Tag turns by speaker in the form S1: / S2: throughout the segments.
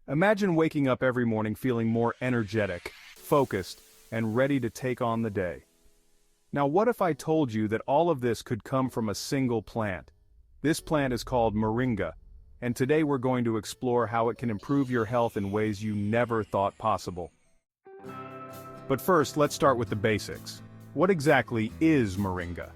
S1: Imagine waking up every morning feeling more energetic, focused, and ready to take on the day. Now what if I told you that all of this could come from a single plant? This plant is called Moringa, and today we're going to explore how it can improve your health in ways you never thought possible. But first, let's start with the basics. What exactly is Moringa?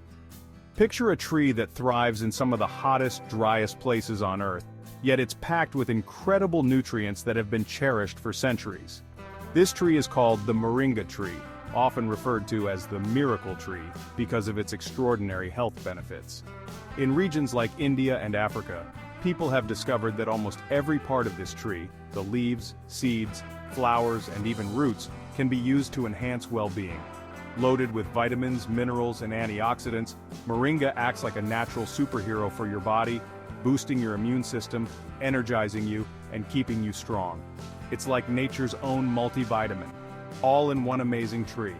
S1: Picture a tree that thrives in some of the hottest, driest places on Earth, yet it's packed with incredible nutrients that have been cherished for centuries. This tree is called the Moringa tree, often referred to as the miracle tree because of its extraordinary health benefits. In regions like India and Africa, people have discovered that almost every part of this tree, the leaves, seeds, flowers, and even roots, can be used to enhance well-being. Loaded with vitamins, minerals, and antioxidants, Moringa acts like a natural superhero for your body, boosting your immune system, energizing you, and keeping you strong. It's like nature's own multivitamin, all in one amazing tree.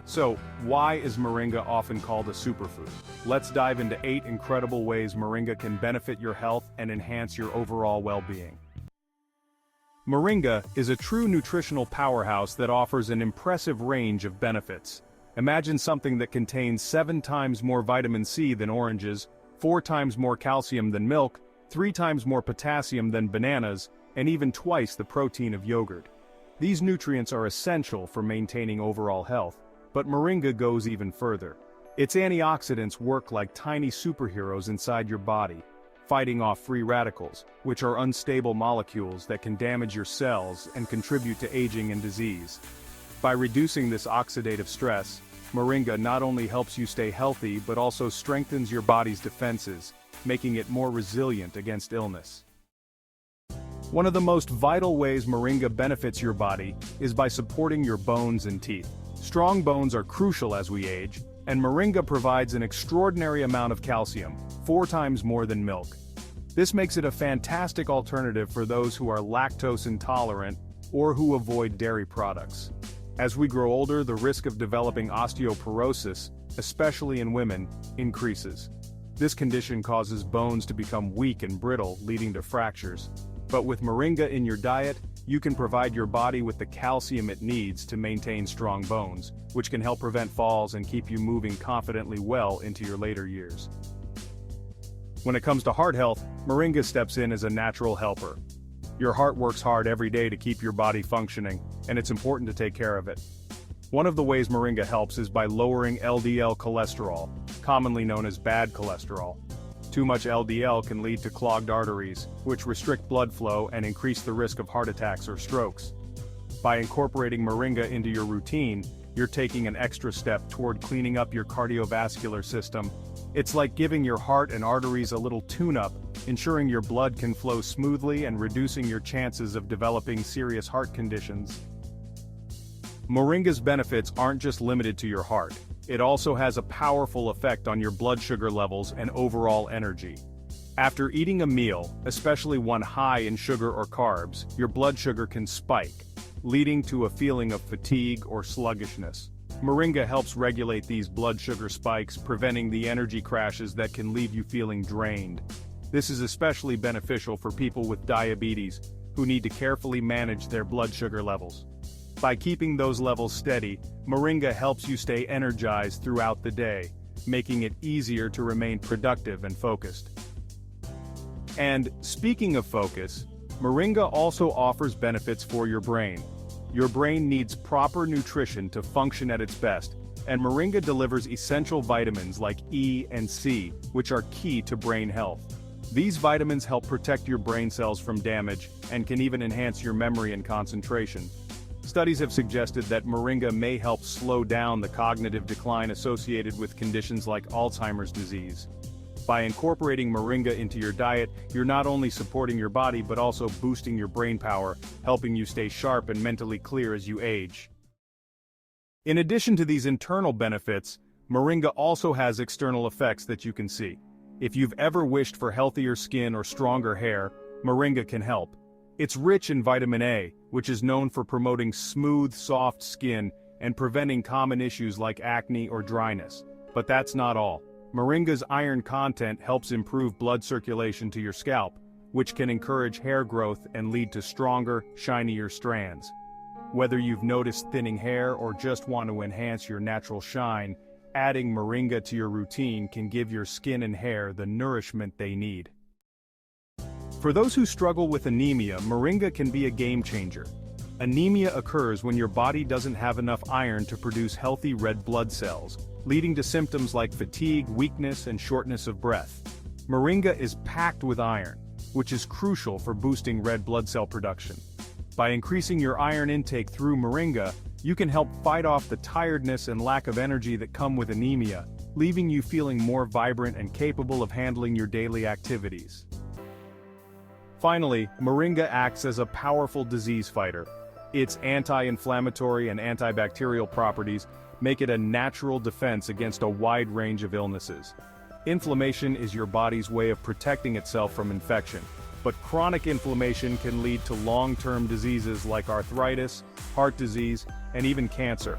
S1: So, why is Moringa often called a superfood? Let's dive into 8 incredible ways Moringa can benefit your health and enhance your overall well-being. Moringa is a true nutritional powerhouse that offers an impressive range of benefits. Imagine something that contains 7 times more vitamin C than oranges, 4 times more calcium than milk, 3 times more potassium than bananas, and even twice the protein of yogurt. These nutrients are essential for maintaining overall health, but Moringa goes even further. Its antioxidants work like tiny superheroes inside your body, fighting off free radicals, which are unstable molecules that can damage your cells and contribute to aging and disease. By reducing this oxidative stress, Moringa not only helps you stay healthy but also strengthens your body's defenses, making it more resilient against illness. One of the most vital ways Moringa benefits your body is by supporting your bones and teeth. Strong bones are crucial as we age, and Moringa provides an extraordinary amount of calcium, 4 times more than milk. This makes it a fantastic alternative for those who are lactose intolerant or who avoid dairy products. As we grow older, the risk of developing osteoporosis, especially in women, increases. This condition causes bones to become weak and brittle, leading to fractures. But with Moringa in your diet, you can provide your body with the calcium it needs to maintain strong bones, which can help prevent falls and keep you moving confidently well into your later years. When it comes to heart health, Moringa steps in as a natural helper. Your heart works hard every day to keep your body functioning, and it's important to take care of it. One of the ways Moringa helps is by lowering LDL cholesterol, commonly known as bad cholesterol. Too much LDL can lead to clogged arteries, which restrict blood flow and increase the risk of heart attacks or strokes. By incorporating Moringa into your routine, you're taking an extra step toward cleaning up your cardiovascular system. It's like giving your heart and arteries a little tune-up, ensuring your blood can flow smoothly and reducing your chances of developing serious heart conditions. Moringa's benefits aren't just limited to your heart. It also has a powerful effect on your blood sugar levels and overall energy. After eating a meal, especially one high in sugar or carbs, your blood sugar can spike, leading to a feeling of fatigue or sluggishness. Moringa helps regulate these blood sugar spikes, preventing the energy crashes that can leave you feeling drained. This is especially beneficial for people with diabetes, who need to carefully manage their blood sugar levels. By keeping those levels steady, Moringa helps you stay energized throughout the day, making it easier to remain productive and focused. And speaking of focus, Moringa also offers benefits for your brain. Your brain needs proper nutrition to function at its best, and Moringa delivers essential vitamins like E and C, which are key to brain health. These vitamins help protect your brain cells from damage and can even enhance your memory and concentration. Studies have suggested that Moringa may help slow down the cognitive decline associated with conditions like Alzheimer's disease. By incorporating Moringa into your diet, you're not only supporting your body but also boosting your brain power, helping you stay sharp and mentally clear as you age. In addition to these internal benefits, Moringa also has external effects that you can see. If you've ever wished for healthier skin or stronger hair, Moringa can help. It's rich in vitamin A, which is known for promoting smooth, soft skin and preventing common issues like acne or dryness. But that's not all. Moringa's iron content helps improve blood circulation to your scalp, which can encourage hair growth and lead to stronger, shinier strands. Whether you've noticed thinning hair or just want to enhance your natural shine, adding Moringa to your routine can give your skin and hair the nourishment they need. For those who struggle with anemia, Moringa can be a game changer. Anemia occurs when your body doesn't have enough iron to produce healthy red blood cells, leading to symptoms like fatigue, weakness, and shortness of breath. Moringa is packed with iron, which is crucial for boosting red blood cell production. By increasing your iron intake through Moringa, you can help fight off the tiredness and lack of energy that come with anemia, leaving you feeling more vibrant and capable of handling your daily activities. Finally, Moringa acts as a powerful disease fighter. Its anti-inflammatory and antibacterial properties make it a natural defense against a wide range of illnesses. Inflammation is your body's way of protecting itself from infection, but chronic inflammation can lead to long-term diseases like arthritis, heart disease, and even cancer.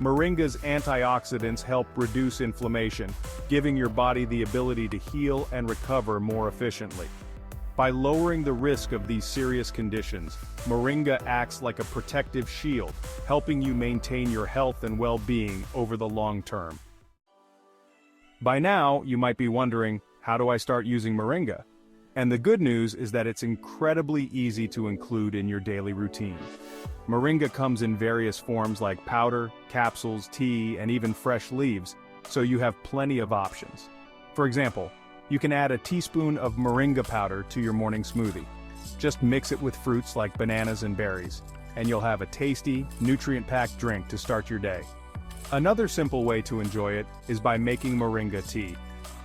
S1: Moringa's antioxidants help reduce inflammation, giving your body the ability to heal and recover more efficiently. By lowering the risk of these serious conditions, Moringa acts like a protective shield, helping you maintain your health and well-being over the long term. By now, you might be wondering, how do I start using Moringa? And the good news is that it's incredibly easy to include in your daily routine. Moringa comes in various forms like powder, capsules, tea, and even fresh leaves, so you have plenty of options. For example, you can add a teaspoon of Moringa powder to your morning smoothie. Just mix it with fruits like bananas and berries, and you'll have a tasty, nutrient-packed drink to start your day. Another simple way to enjoy it is by making Moringa tea.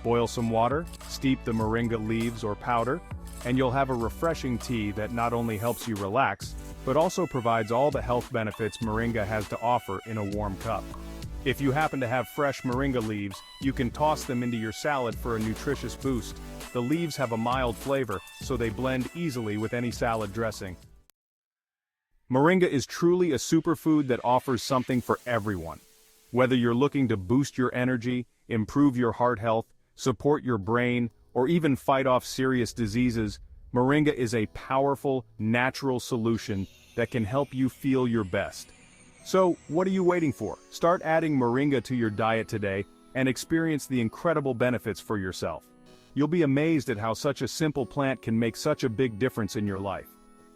S1: Boil some water, steep the Moringa leaves or powder, and you'll have a refreshing tea that not only helps you relax, but also provides all the health benefits Moringa has to offer in a warm cup. If you happen to have fresh Moringa leaves, you can toss them into your salad for a nutritious boost. The leaves have a mild flavor, so they blend easily with any salad dressing. Moringa is truly a superfood that offers something for everyone. Whether you're looking to boost your energy, improve your heart health, support your brain, or even fight off serious diseases, Moringa is a powerful, natural solution that can help you feel your best. So, what are you waiting for? Start adding Moringa to your diet today and experience the incredible benefits for yourself. You'll be amazed at how such a simple plant can make such a big difference in your life.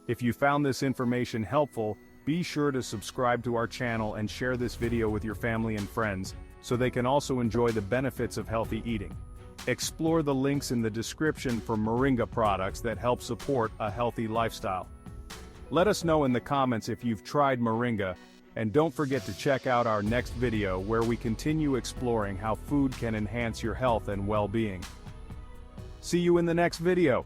S1: If you found this information helpful, be sure to subscribe to our channel and share this video with your family and friends, so they can also enjoy the benefits of healthy eating. Explore the links in the description for Moringa products that help support a healthy lifestyle. Let us know in the comments if you've tried Moringa, and don't forget to check out our next video where we continue exploring how food can enhance your health and well-being. See you in the next video.